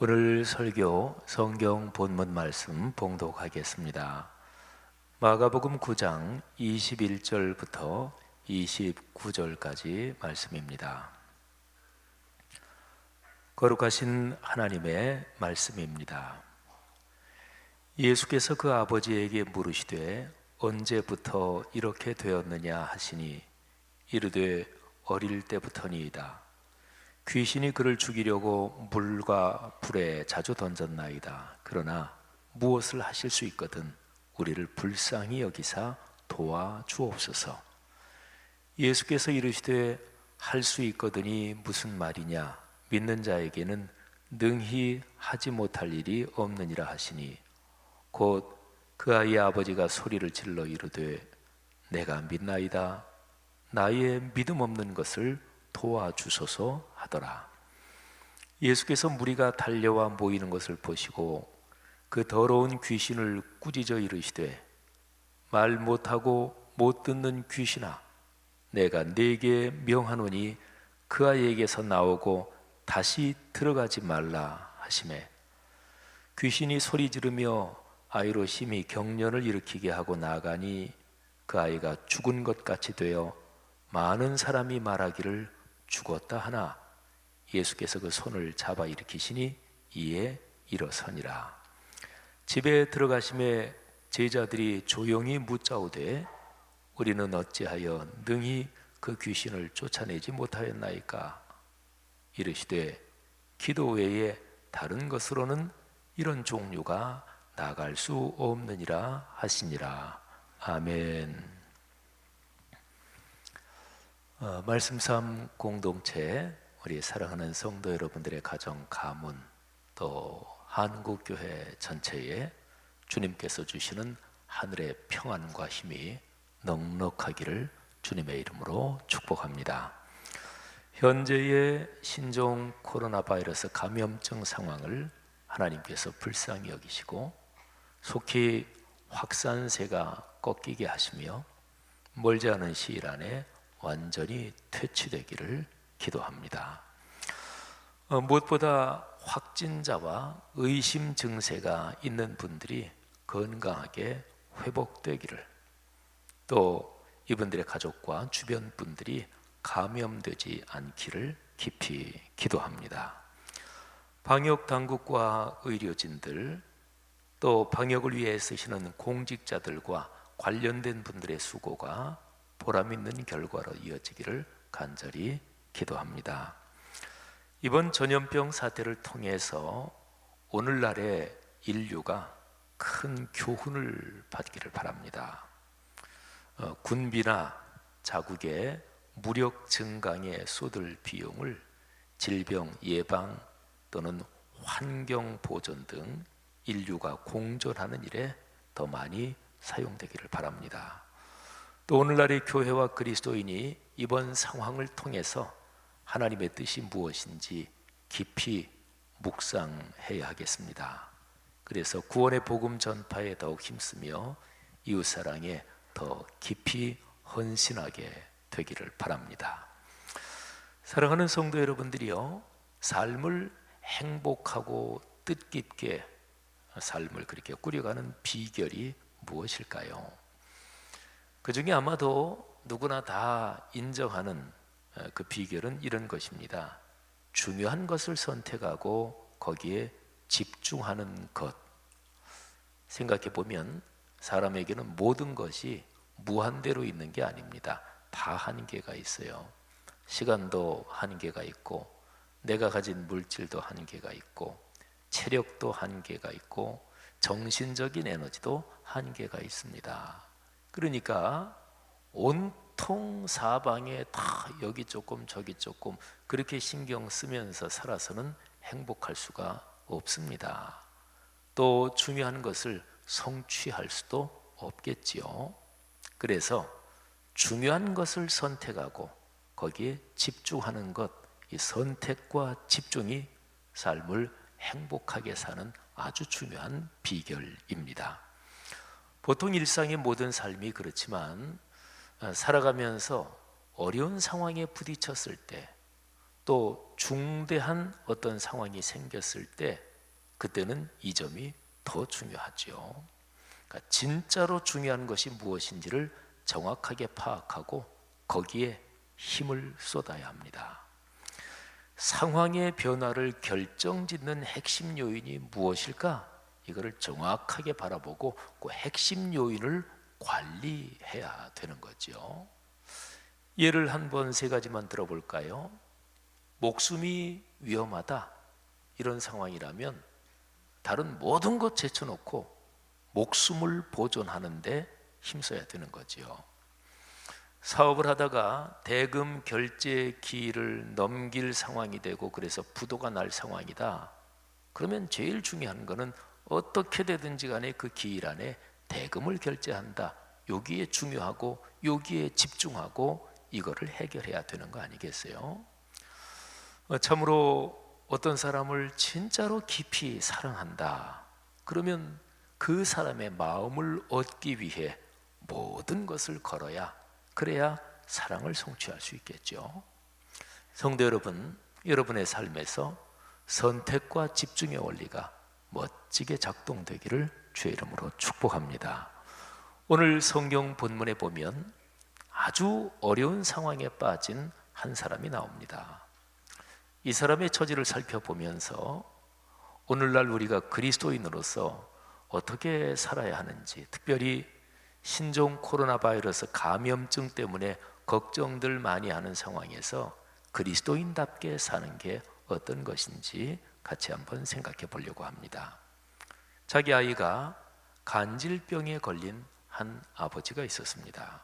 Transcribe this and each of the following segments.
오늘 설교 성경 본문 말씀 봉독하겠습니다. 마가복음 9장 21절부터 29절까지 말씀입니다. 거룩하신 하나님의 말씀입니다. 예수께서 그 아버지에게 물으시되 언제부터 이렇게 되었느냐 하시니 이르되 어릴 때부터니이다. 귀신이 그를 죽이려고 물과 불에 자주 던졌나이다. 그러나 무엇을 하실 수 있거든 우리를 불쌍히 여기사 도와주옵소서. 예수께서 이르시되 할 수 있거든이 무슨 말이냐? 믿는 자에게는 능히 하지 못할 일이 없느니라 하시니 곧 그 아이의 아버지가 소리를 질러 이르되 내가 믿나이다. 나의 믿음 없는 것을 도와주소서 하더라. 예수께서 무리가 달려와 모이는 것을 보시고 그 더러운 귀신을 꾸짖어 이르시되 말 못하고 못 듣는 귀신아, 내가 네게 명하노니 그 아이에게서 나오고 다시 들어가지 말라 하시매 귀신이 소리 지르며 아이로 심히 경련을 일으키게 하고 나가니 그 아이가 죽은 것 같이 되어 많은 사람이 말하기를 죽었다 하나 예수께서 그 손을 잡아 일으키시니 이에 일어서니라. 집에 들어가심에 제자들이 조용히 묻자오되 우리는 어찌하여 능히 그 귀신을 쫓아내지 못하였나이까? 이르시되 기도 외에 다른 것으로는 이런 종류가 나갈 수 없느니라 하시니라. 아멘. 말씀 삶 공동체, 우리 사랑하는 성도 여러분들의 가정, 가문, 또 한국교회 전체에 주님께서 주시는 하늘의 평안과 힘이 넉넉하기를 주님의 이름으로 축복합니다. 현재의 신종 코로나 바이러스 감염증 상황을 하나님께서 불쌍히 여기시고 속히 확산세가 꺾이게 하시며 멀지 않은 시일 안에 완전히 퇴치되기를 기도합니다. 무엇보다 확진자와 의심 증세가 있는 분들이 건강하게 회복되기를, 또 이분들의 가족과 주변 분들이 감염되지 않기를 깊이 기도합니다. 방역 당국과 의료진들, 또 방역을 위해 쓰시는 공직자들과 관련된 분들의 수고가 보람 있는 결과로 이어지기를 간절히 기도합니다. 이번 전염병 사태를 통해서 오늘날의 인류가 큰 교훈을 받기를 바랍니다. 군비나 자국의 무력 증강에 쏟을 비용을 질병 예방 또는 환경 보존 등 인류가 공존하는 일에 더 많이 사용되기를 바랍니다. 또 오늘날의 교회와 그리스도인이 이번 상황을 통해서 하나님의 뜻이 무엇인지 깊이 묵상해야 하겠습니다. 그래서 구원의 복음 전파에 더욱 힘쓰며 이웃사랑에 더 깊이 헌신하게 되기를 바랍니다. 사랑하는 성도 여러분들이요, 삶을 행복하고 뜻깊게 삶을 그렇게 꾸려가는 비결이 무엇일까요? 그 중에 아마도 누구나 다 인정하는 그 비결은 이런 것입니다. 중요한 것을 선택하고 거기에 집중하는 것. 생각해 보면 사람에게는 모든 것이 무한대로 있는 게 아닙니다. 다 한계가 있어요. 시간도 한계가 있고, 내가 가진 물질도 한계가 있고, 체력도 한계가 있고, 정신적인 에너지도 한계가 있습니다. 그러니까 온통 사방에 다 여기 조금 저기 조금 그렇게 신경 쓰면서 살아서는 행복할 수가 없습니다. 또 중요한 것을 성취할 수도 없겠지요. 그래서 중요한 것을 선택하고 거기에 집중하는 것, 이 선택과 집중이 삶을 행복하게 사는 아주 중요한 비결입니다. 보통 일상의 모든 삶이 그렇지만 살아가면서 어려운 상황에 부딪혔을 때, 또 중대한 어떤 상황이 생겼을 때 그때는 이 점이 더 중요하죠. 그러니까 진짜로 중요한 것이 무엇인지를 정확하게 파악하고 거기에 힘을 쏟아야 합니다. 상황의 변화를 결정짓는 핵심 요인이 무엇일까? 이거를 정확하게 바라보고 그 핵심 요인을 관리해야 되는 거죠. 예를 한번 세 가지만 들어볼까요? 목숨이 위험하다, 이런 상황이라면 다른 모든 것 제쳐놓고 목숨을 보존하는데 힘써야 되는 거죠. 사업을 하다가 대금 결제 기일을 넘길 상황이 되고 그래서 부도가 날 상황이다. 그러면 제일 중요한 거는 어떻게 되든지 간에 그 기일 안에 대금을 결제한다. 여기에 중요하고 여기에 집중하고 이거를 해결해야 되는 거 아니겠어요? 참으로 어떤 사람을 진짜로 깊이 사랑한다. 그러면 그 사람의 마음을 얻기 위해 모든 것을 걸어야, 그래야 사랑을 성취할 수 있겠죠. 성도 여러분, 여러분의 삶에서 선택과 집중의 원리가 멋지게 작동되기를 주의 이름으로 축복합니다. 오늘 성경 본문에 보면 아주 어려운 상황에 빠진 한 사람이 나옵니다. 이 사람의 처지를 살펴보면서 오늘날 우리가 그리스도인으로서 어떻게 살아야 하는지, 특별히 신종 코로나 바이러스 감염증 때문에 걱정들 많이 하는 상황에서 그리스도인답게 사는 게 어떤 것인지 같이 한번 생각해 보려고 합니다. 자기 아이가 간질병에 걸린 한 아버지가 있었습니다.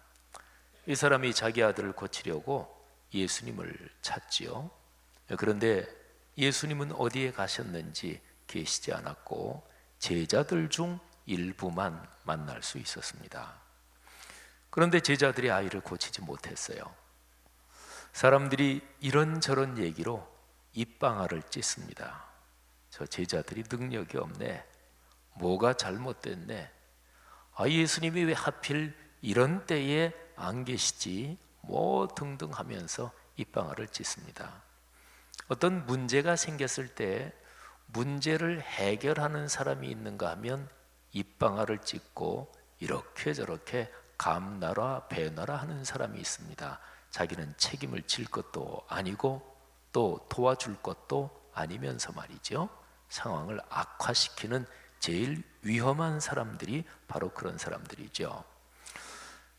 이 사람이 자기 아들을 고치려고 예수님을 찾지요. 그런데 예수님은 어디에 가셨는지 계시지 않았고 제자들 중 일부만 만날 수 있었습니다. 그런데 제자들이 아이를 고치지 못했어요. 사람들이 이런저런 얘기로 입방아를 찢습니다. 저 제자들이 능력이 없네, 뭐가 잘못됐네, 예수님이 왜 하필 이런 때에 안 계시지, 뭐 등등 하면서 입방아를 찢습니다. 어떤 문제가 생겼을 때 문제를 해결하는 사람이 있는가 하면 입방아를 찢고 이렇게 저렇게 감나라 배나라 하는 사람이 있습니다. 자기는 책임을 질 것도 아니고 또 도와줄 것도 아니면서 말이죠, 상황을 악화시키는 제일 위험한 사람들이 바로 그런 사람들이죠.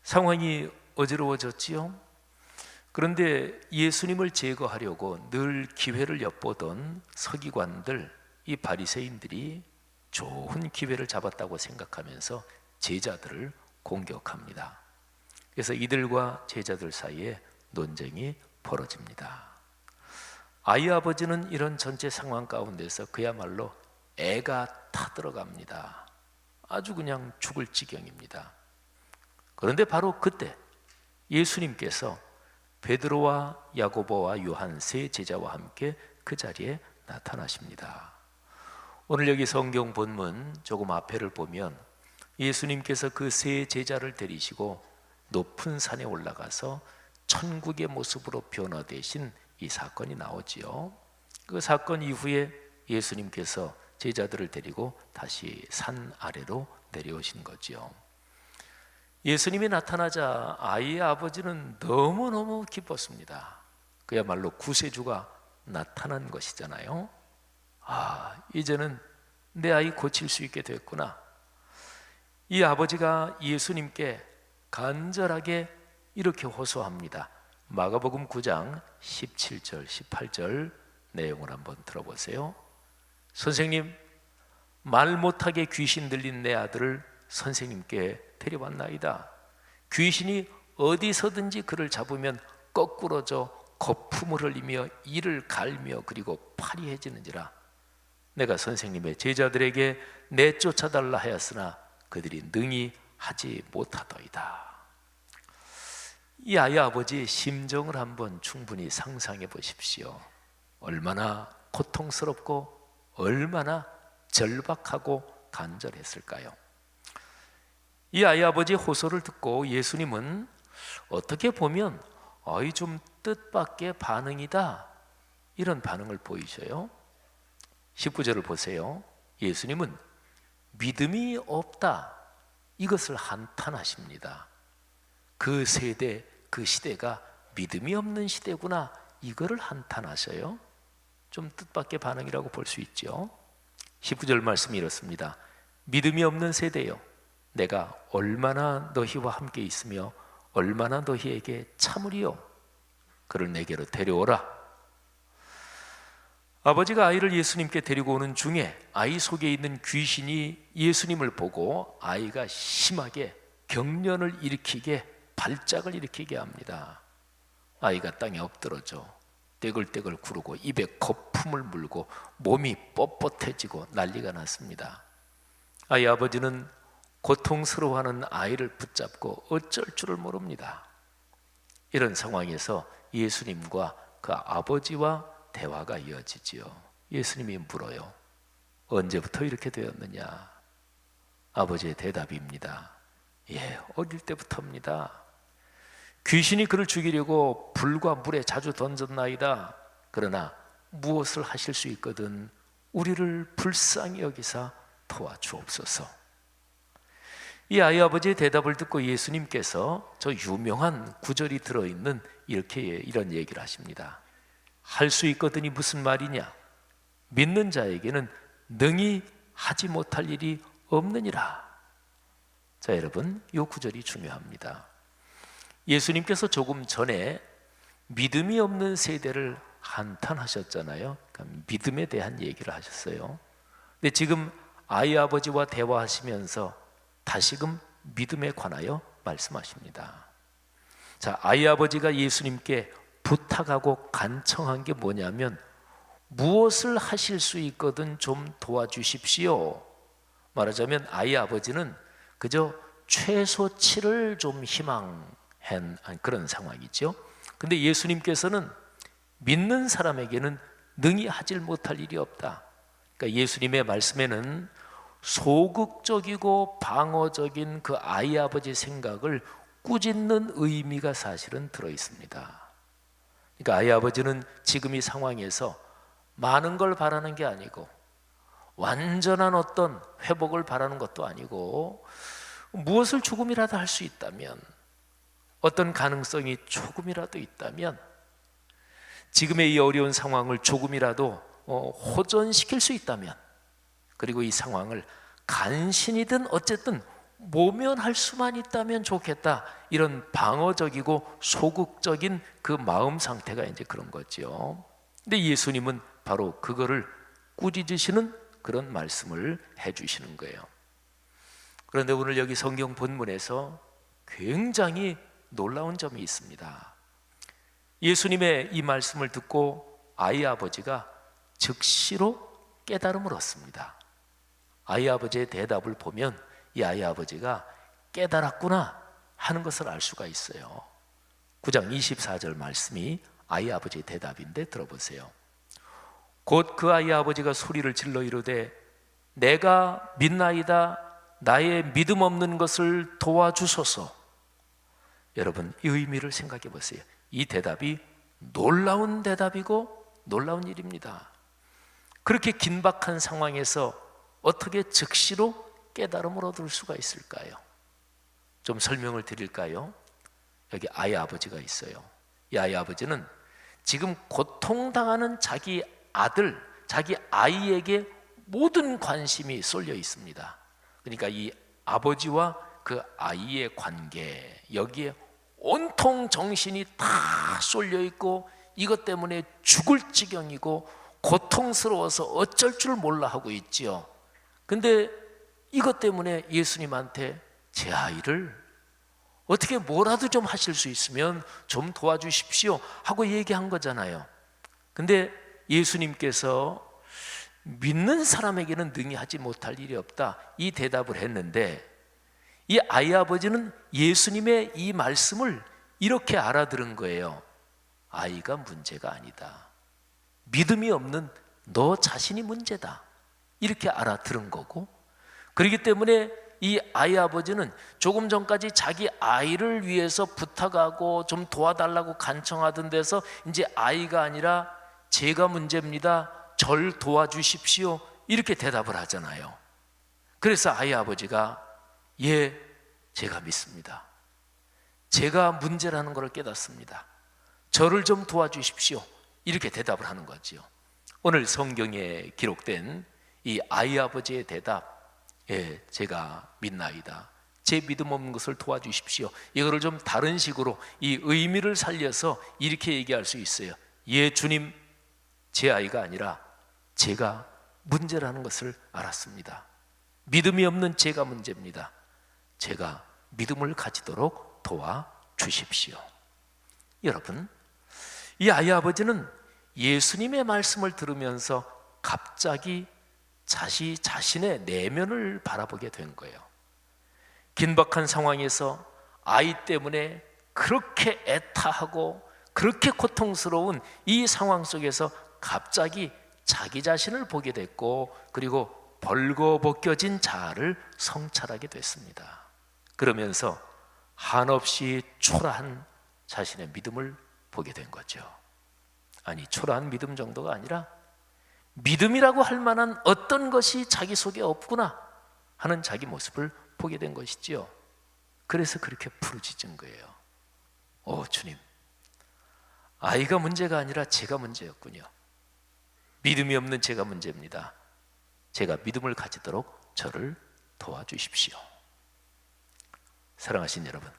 상황이 어지러워졌지요. 그런데 예수님을 제거하려고 늘 기회를 엿보던 서기관들, 이 바리새인들이 좋은 기회를 잡았다고 생각하면서 제자들을 공격합니다. 그래서 이들과 제자들 사이에 논쟁이 벌어집니다. 아이 아버지는 이런 전체 상황 가운데서 그야말로 애가 타들어갑니다. 아주 그냥 죽을 지경입니다. 그런데 바로 그때 예수님께서 베드로와 야고보와 요한 세 제자와 함께 그 자리에 나타나십니다. 오늘 여기 성경 본문 조금 앞에를 보면 예수님께서 그 세 제자를 데리시고 높은 산에 올라가서 천국의 모습으로 변화되신 이 사건이 나오지요. 그 사건 이후에 예수님께서 제자들을 데리고 다시 산 아래로 내려오신 거지요. 예수님이 나타나자 아이의 아버지는 너무너무 기뻤습니다. 그야말로 구세주가 나타난 것이잖아요. 이제는 내 아이 고칠 수 있게 됐구나. 이 아버지가 예수님께 간절하게 이렇게 호소합니다. 마가복음 9장 17절 18절 내용을 한번 들어보세요. 선생님, 말 못하게 귀신 들린 내 아들을 선생님께 데려왔나이다. 귀신이 어디서든지 그를 잡으면 거꾸러져 거품을 흘리며 이를 갈며 그리고 파리해지는지라. 내가 선생님의 제자들에게 내쫓아달라 하였으나 그들이 능히 하지 못하더이다. 이 아이 아버지의 심정을 한번 충분히 상상해 보십시오. 얼마나 고통스럽고 얼마나 절박하고 간절했을까요? 이 아이 아버지의 호소를 듣고 예수님은 어떻게 보면 좀 뜻밖의 반응이다, 이런 반응을 보이셔요. 19절을 보세요. 예수님은 믿음이 없다, 이것을 한탄하십니다. 그 세대, 그 시대가 믿음이 없는 시대구나, 이거를 한탄하셔요. 좀 뜻밖의 반응이라고 볼 수 있죠. 19절 말씀이 이렇습니다. 믿음이 없는 세대여, 내가 얼마나 너희와 함께 있으며 얼마나 너희에게 참으리요. 그를 내게로 데려오라. 아버지가 아이를 예수님께 데리고 오는 중에 아이 속에 있는 귀신이 예수님을 보고 아이가 심하게 경련을 일으키게, 발작을 일으키게 합니다. 아이가 땅에 엎드러져 떼글떼글 구르고 입에 거품을 물고 몸이 뻣뻣해지고 난리가 났습니다. 아이 아버지는 고통스러워하는 아이를 붙잡고 어쩔 줄을 모릅니다. 이런 상황에서 예수님과 그 아버지와 대화가 이어지지요. 예수님이 물어요. 언제부터 이렇게 되었느냐? 아버지의 대답입니다. 예, 어릴 때부터입니다. 귀신이 그를 죽이려고 불과 물에 자주 던졌나이다. 그러나 무엇을 하실 수 있거든 우리를 불쌍히 여기사 도와주옵소서. 이 아이 아버지의 대답을 듣고 예수님께서 저 유명한 구절이 들어있는 이런 얘기를 하십니다. 할 수 있거든이 무슨 말이냐? 믿는 자에게는 능히 하지 못할 일이 없느니라. 자, 여러분, 이 구절이 중요합니다. 예수님께서 조금 전에 믿음이 없는 세대를 한탄하셨잖아요. 그러니까 믿음에 대한 얘기를 하셨어요. 근데 지금 아이 아버지와 대화하시면서 다시금 믿음에 관하여 말씀하십니다. 자, 아이 아버지가 예수님께 부탁하고 간청한 게 뭐냐면 무엇을 하실 수 있거든 좀 도와주십시오. 말하자면 아이 아버지는 그저 최소치를 좀 희망한 그런 상황이죠. 근데 예수님께서는 믿는 사람에게는 능히 하질 못할 일이 없다. 그러니까 예수님의 말씀에는 소극적이고 방어적인 그 아이 아버지 생각을 꾸짖는 의미가 사실은 들어 있습니다. 그러니까 아이 아버지는 지금 이 상황에서 많은 걸 바라는 게 아니고 완전한 어떤 회복을 바라는 것도 아니고 무엇을 조금이라도 할 수 있다면, 어떤 가능성이 조금이라도 있다면 지금의 이 어려운 상황을 조금이라도 호전시킬 수 있다면, 그리고 이 상황을 간신이든 어쨌든 모면할 수만 있다면 좋겠다, 이런 방어적이고 소극적인 그 마음 상태가 이제 그런 거죠. 근데 예수님은 바로 그거를 꾸짖으시는 그런 말씀을 해주시는 거예요. 그런데 오늘 여기 성경 본문에서 굉장히 놀라운 점이 있습니다. 예수님의 이 말씀을 듣고 아이 아버지가 즉시로 깨달음을 얻습니다. 아이 아버지의 대답을 보면 이 아이 아버지가 깨달았구나 하는 것을 알 수가 있어요. 9장 24절 말씀이 아이 아버지의 대답인데 들어보세요. 곧 그 아이 아버지가 소리를 질러 이르되 내가 믿나이다, 나의 믿음 없는 것을 도와주소서. 여러분, 이 의미를 생각해 보세요. 이 대답이 놀라운 대답이고 놀라운 일입니다. 그렇게 긴박한 상황에서 어떻게 즉시로 깨달음을 얻을 수가 있을까요? 좀 설명을 드릴까요? 여기 아이 아버지가 있어요. 이 아이 아버지는 지금 고통당하는 자기 아들, 자기 아이에게 모든 관심이 쏠려 있습니다. 그러니까 이 아버지와 그 아이의 관계, 여기에 온통 정신이 다 쏠려 있고 이것 때문에 죽을 지경이고 고통스러워서 어쩔 줄 몰라 하고 있지요. 근데 이것 때문에 예수님한테 제 아이를 어떻게 뭐라도 좀 하실 수 있으면 좀 도와주십시오 하고 얘기한 거잖아요. 근데 예수님께서 믿는 사람에게는 능히 하지 못할 일이 없다, 이 대답을 했는데 이 아이 아버지는 예수님의 이 말씀을 이렇게 알아들은 거예요. 아이가 문제가 아니다, 믿음이 없는 너 자신이 문제다, 이렇게 알아들은 거고, 그렇기 때문에 이 아이 아버지는 조금 전까지 자기 아이를 위해서 부탁하고 좀 도와달라고 간청하던 데서 이제 아이가 아니라 제가 문제입니다, 절 도와주십시오, 이렇게 대답을 하잖아요. 그래서 아이 아버지가 예, 제가 믿습니다. 제가 문제라는 것을 깨닫습니다. 저를 좀 도와주십시오. 이렇게 대답을 하는 거지요. 오늘 성경에 기록된 이 아이 아버지의 대답, 예, 제가 믿나이다. 제 믿음 없는 것을 도와주십시오. 이거를 좀 다른 식으로 이 의미를 살려서 이렇게 얘기할 수 있어요. 예, 주님, 제 아이가 아니라 제가 문제라는 것을 알았습니다. 믿음이 없는 제가 문제입니다. 제가 믿음을 가지도록 도와주십시오. 여러분, 이 아이 아버지는 예수님의 말씀을 들으면서 갑자기 자신의 내면을 바라보게 된 거예요. 긴박한 상황에서 아이 때문에 그렇게 애타하고 그렇게 고통스러운 이 상황 속에서 갑자기 자기 자신을 보게 됐고, 그리고 벌거벗겨진 자아를 성찰하게 됐습니다. 그러면서 한없이 초라한 자신의 믿음을 보게 된 거죠. 아니, 초라한 믿음 정도가 아니라 믿음이라고 할 만한 어떤 것이 자기 속에 없구나 하는 자기 모습을 보게 된 것이지요. 그래서 그렇게 부르짖은 거예요. 주님, 아이가 문제가 아니라 제가 문제였군요. 믿음이 없는 제가 문제입니다. 제가 믿음을 가지도록 저를 도와주십시오. 사랑하신 여러분,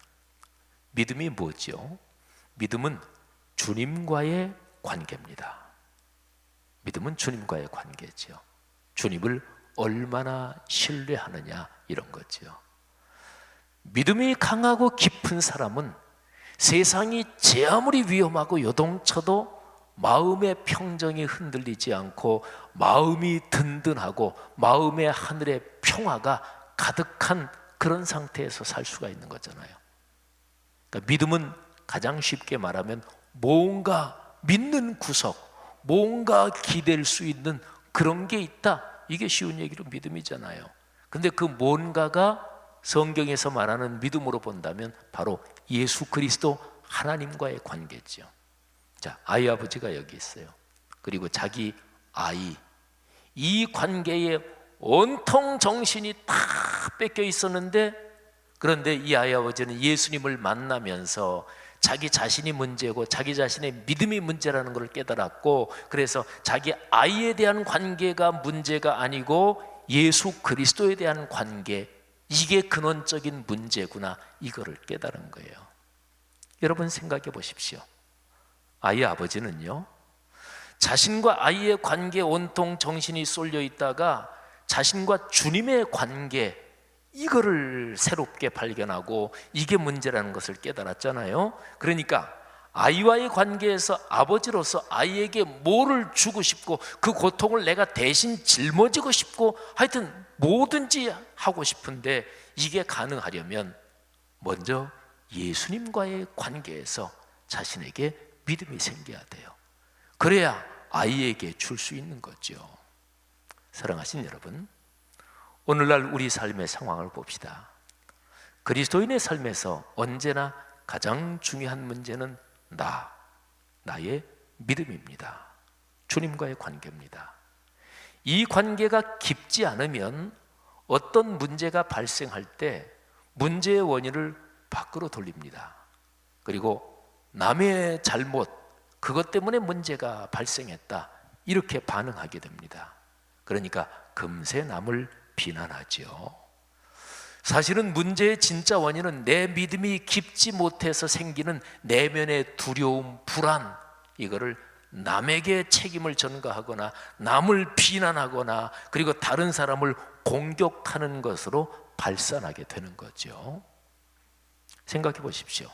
믿음이 뭐죠? 믿음은 주님과의 관계입니다. 믿음은 주님과의 관계죠. 주님을 얼마나 신뢰하느냐, 이런 거죠. 믿음이 강하고 깊은 사람은 세상이 제 아무리 위험하고 요동쳐도 마음의 평정이 흔들리지 않고 마음이 든든하고 마음의 하늘의 평화가 가득한 그런 상태에서 살 수가 있는 거잖아요. 그러니까 믿음은 가장 쉽게 말하면 뭔가 믿는 구석, 뭔가 기댈 수 있는 그런 게 있다, 이게 쉬운 얘기로 믿음이잖아요. 근데 그 뭔가가 성경에서 말하는 믿음으로 본다면 바로 예수 그리스도 하나님과의 관계죠. 자, 아이 아버지가 여기 있어요. 그리고 자기 아이, 이 관계에 온통 정신이 다 뺏겨 있었는데, 그런데 이 아이 아버지는 예수님을 만나면서 자기 자신이 문제고 자기 자신의 믿음이 문제라는 것을 깨달았고, 그래서 자기 아이에 대한 관계가 문제가 아니고 예수 그리스도에 대한 관계, 이게 근원적인 문제구나, 이거를 깨달은 거예요. 여러분 생각해 보십시오. 아이의 아버지는요, 자신과 아이의 관계에 온통 정신이 쏠려 있다가 자신과 주님의 관계, 이거를 새롭게 발견하고 이게 문제라는 것을 깨달았잖아요. 그러니까 아이와의 관계에서 아버지로서 아이에게 뭐를 주고 싶고 그 고통을 내가 대신 짊어지고 싶고 하여튼 뭐든지 하고 싶은데, 이게 가능하려면 먼저 예수님과의 관계에서 자신에게 믿음이 생겨야 돼요. 그래야 아이에게 줄 수 있는 거죠. 사랑하신 여러분, 오늘날 우리 삶의 상황을 봅시다. 그리스도인의 삶에서 언제나 가장 중요한 문제는 나의 믿음입니다. 주님과의 관계입니다. 이 관계가 깊지 않으면 어떤 문제가 발생할 때 문제의 원인을 밖으로 돌립니다. 그리고 남의 잘못, 그것 때문에 문제가 발생했다, 이렇게 반응하게 됩니다. 그러니까 금세 남을 비난하죠. 사실은 문제의 진짜 원인은 내 믿음이 깊지 못해서 생기는 내면의 두려움, 불안, 이거를 남에게 책임을 전가하거나 남을 비난하거나 그리고 다른 사람을 공격하는 것으로 발산하게 되는 거죠. 생각해 보십시오.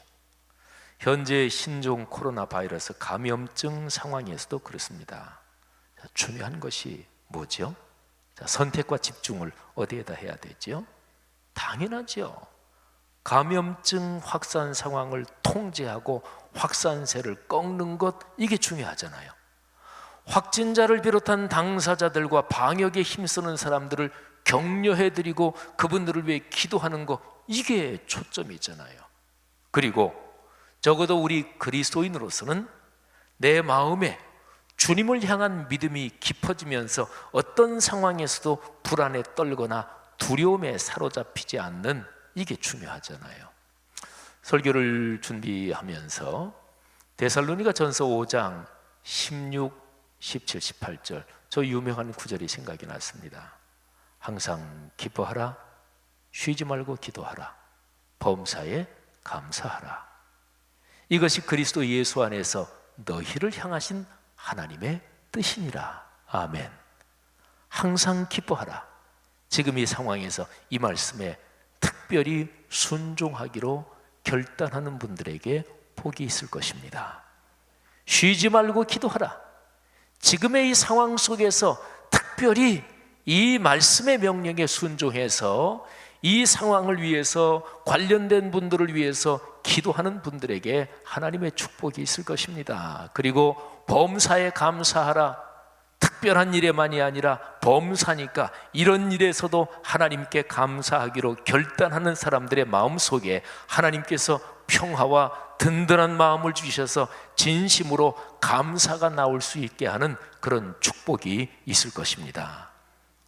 현재 신종 코로나 바이러스 감염증 상황에서도 그렇습니다. 중요한 것이 뭐죠? 선택과 집중을 어디에다 해야 되죠? 당연하죠. 감염증 확산 상황을 통제하고 확산세를 꺾는 것, 이게 중요하잖아요. 확진자를 비롯한 당사자들과 방역에 힘쓰는 사람들을 격려해드리고 그분들을 위해 기도하는 것, 이게 초점이잖아요. 그리고 적어도 우리 그리스도인으로서는 내 마음에 주님을 향한 믿음이 깊어지면서 어떤 상황에서도 불안에 떨거나 두려움에 사로잡히지 않는, 이게 중요하잖아요. 설교를 준비하면서 데살로니가 전서 5장 16, 17, 18절 저 유명한 구절이 생각이 났습니다. 항상 기뻐하라, 쉬지 말고 기도하라, 범사에 감사하라. 이것이 그리스도 예수 안에서 너희를 향하신 하나님의 뜻이니라. 아멘. 항상 기뻐하라. 지금 이 상황에서 이 말씀에 특별히 순종하기로 결단하는 분들에게 복이 있을 것입니다. 쉬지 말고 기도하라. 지금의 이 상황 속에서 특별히 이 말씀의 명령에 순종해서 이 상황을 위해서, 관련된 분들을 위해서 기도하는 분들에게 하나님의 축복이 있을 것입니다. 그리고 범사에 감사하라. 특별한 일에만이 아니라 범사니까 이런 일에서도 하나님께 감사하기로 결단하는 사람들의 마음속에 하나님께서 평화와 든든한 마음을 주셔서 진심으로 감사가 나올 수 있게 하는 그런 축복이 있을 것입니다.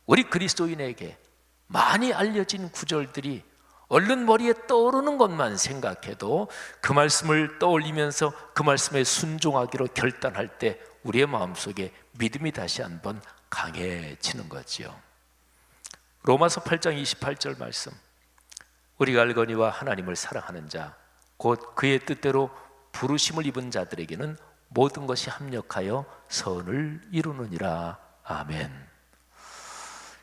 우리 그리스도인에게 많이 알려진 구절들이 얼른 머리에 떠오르는 것만 생각해도 그 말씀을 떠올리면서 그 말씀에 순종하기로 결단할 때 우리의 마음속에 믿음이 다시 한번 강해지는 거지요. 로마서 8장 28절 말씀, 우리가 알거니와 하나님을 사랑하는 자 곧 그의 뜻대로 부르심을 입은 자들에게는 모든 것이 합력하여 선을 이루느니라. 아멘.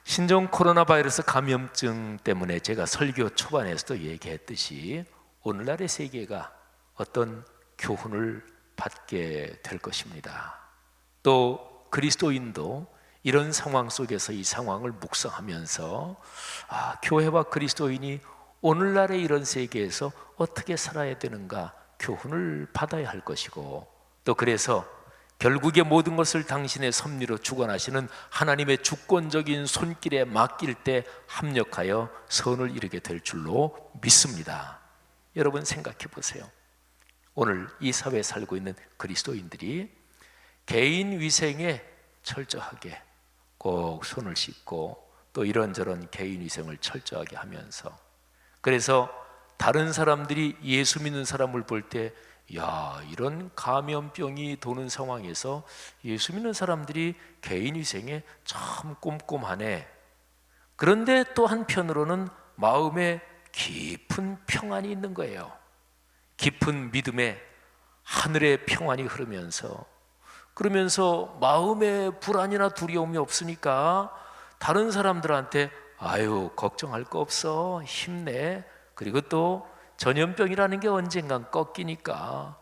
신종 코로나 바이러스 감염증 때문에 제가 설교 초반에서도 얘기했듯이 오늘날의 세계가 어떤 교훈을 받게 될 것입니다. 또 그리스도인도 이런 상황 속에서 이 상황을 묵상하면서 교회와 그리스도인이 오늘날의 이런 세계에서 어떻게 살아야 되는가 교훈을 받아야 할 것이고, 또 그래서 결국에 모든 것을 당신의 섭리로 주관하시는 하나님의 주권적인 손길에 맡길 때 합력하여 선을 이루게 될 줄로 믿습니다. 여러분 생각해 보세요. 오늘 이 사회에 살고 있는 그리스도인들이 개인 위생에 철저하게 꼭 손을 씻고 또 이런저런 개인 위생을 철저하게 하면서, 그래서 다른 사람들이 예수 믿는 사람을 볼 때 이런 감염병이 도는 상황에서 예수 믿는 사람들이 개인 위생에 참 꼼꼼하네. 그런데 또 한편으로는 마음에 깊은 평안이 있는 거예요. 깊은 믿음에 하늘의 평안이 흐르면서, 그러면서 마음에 불안이나 두려움이 없으니까 다른 사람들한테 걱정할 거 없어, 힘내. 그리고 또 전염병이라는 게 언젠간 꺾이니까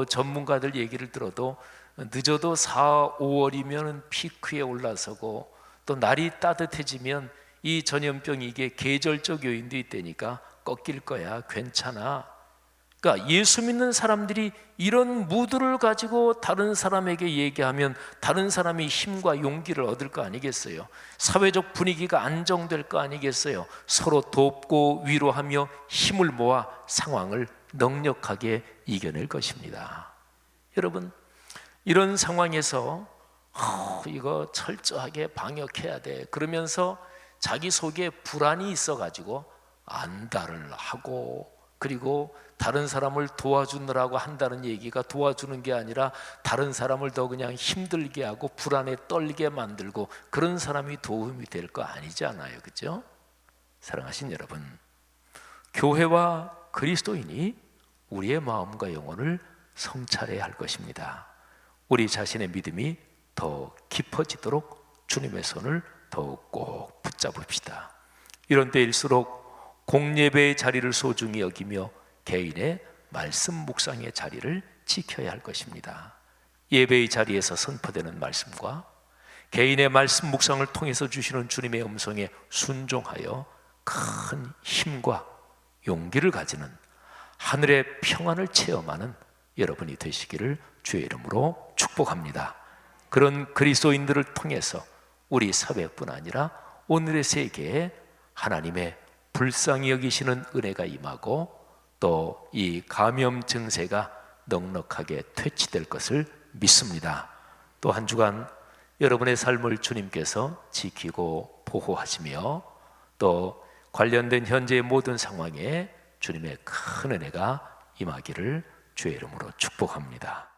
전문가들 얘기를 들어도 늦어도 4, 5월이면 피크에 올라서고 또 날이 따뜻해지면 이 전염병이 이게 계절적 요인도 있다니까 꺾일 거야, 괜찮아. 그러니까 예수 믿는 사람들이 이런 무드를 가지고 다른 사람에게 얘기하면 다른 사람이 힘과 용기를 얻을 거 아니겠어요? 사회적 분위기가 안정될 거 아니겠어요? 서로 돕고 위로하며 힘을 모아 상황을 넉넉하게 이겨낼 것입니다. 여러분, 이런 상황에서 이거 철저하게 방역해야 돼 그러면서 자기 속에 불안이 있어가지고 안달을 하고, 그리고 다른 사람을 도와주느라고 한다는 얘기가 도와주는 게 아니라 다른 사람을 더 그냥 힘들게 하고 불안에 떨게 만들고, 그런 사람이 도움이 될 거 아니잖아요. 그렇죠? 사랑하신 여러분, 교회와 그리스도인이 우리의 마음과 영혼을 성찰해야 할 것입니다. 우리 자신의 믿음이 더 깊어지도록 주님의 손을 더욱 꼭 붙잡읍시다. 이런 때일수록 공예배의 자리를 소중히 여기며 개인의 말씀 묵상의 자리를 지켜야 할 것입니다. 예배의 자리에서 선포되는 말씀과 개인의 말씀 묵상을 통해서 주시는 주님의 음성에 순종하여 큰 힘과 용기를 가지는 하늘의 평안을 체험하는 여러분이 되시기를 주의 이름으로 축복합니다. 그런 그리스도인들을 통해서 우리 사회뿐 아니라 오늘의 세계에 하나님의 불쌍히 여기시는 은혜가 임하고 또 이 감염 증세가 넉넉하게 퇴치될 것을 믿습니다. 또 한 주간 여러분의 삶을 주님께서 지키고 보호하시며 또 관련된 현재의 모든 상황에 주님의 큰 은혜가 임하기를 주의 이름으로 축복합니다.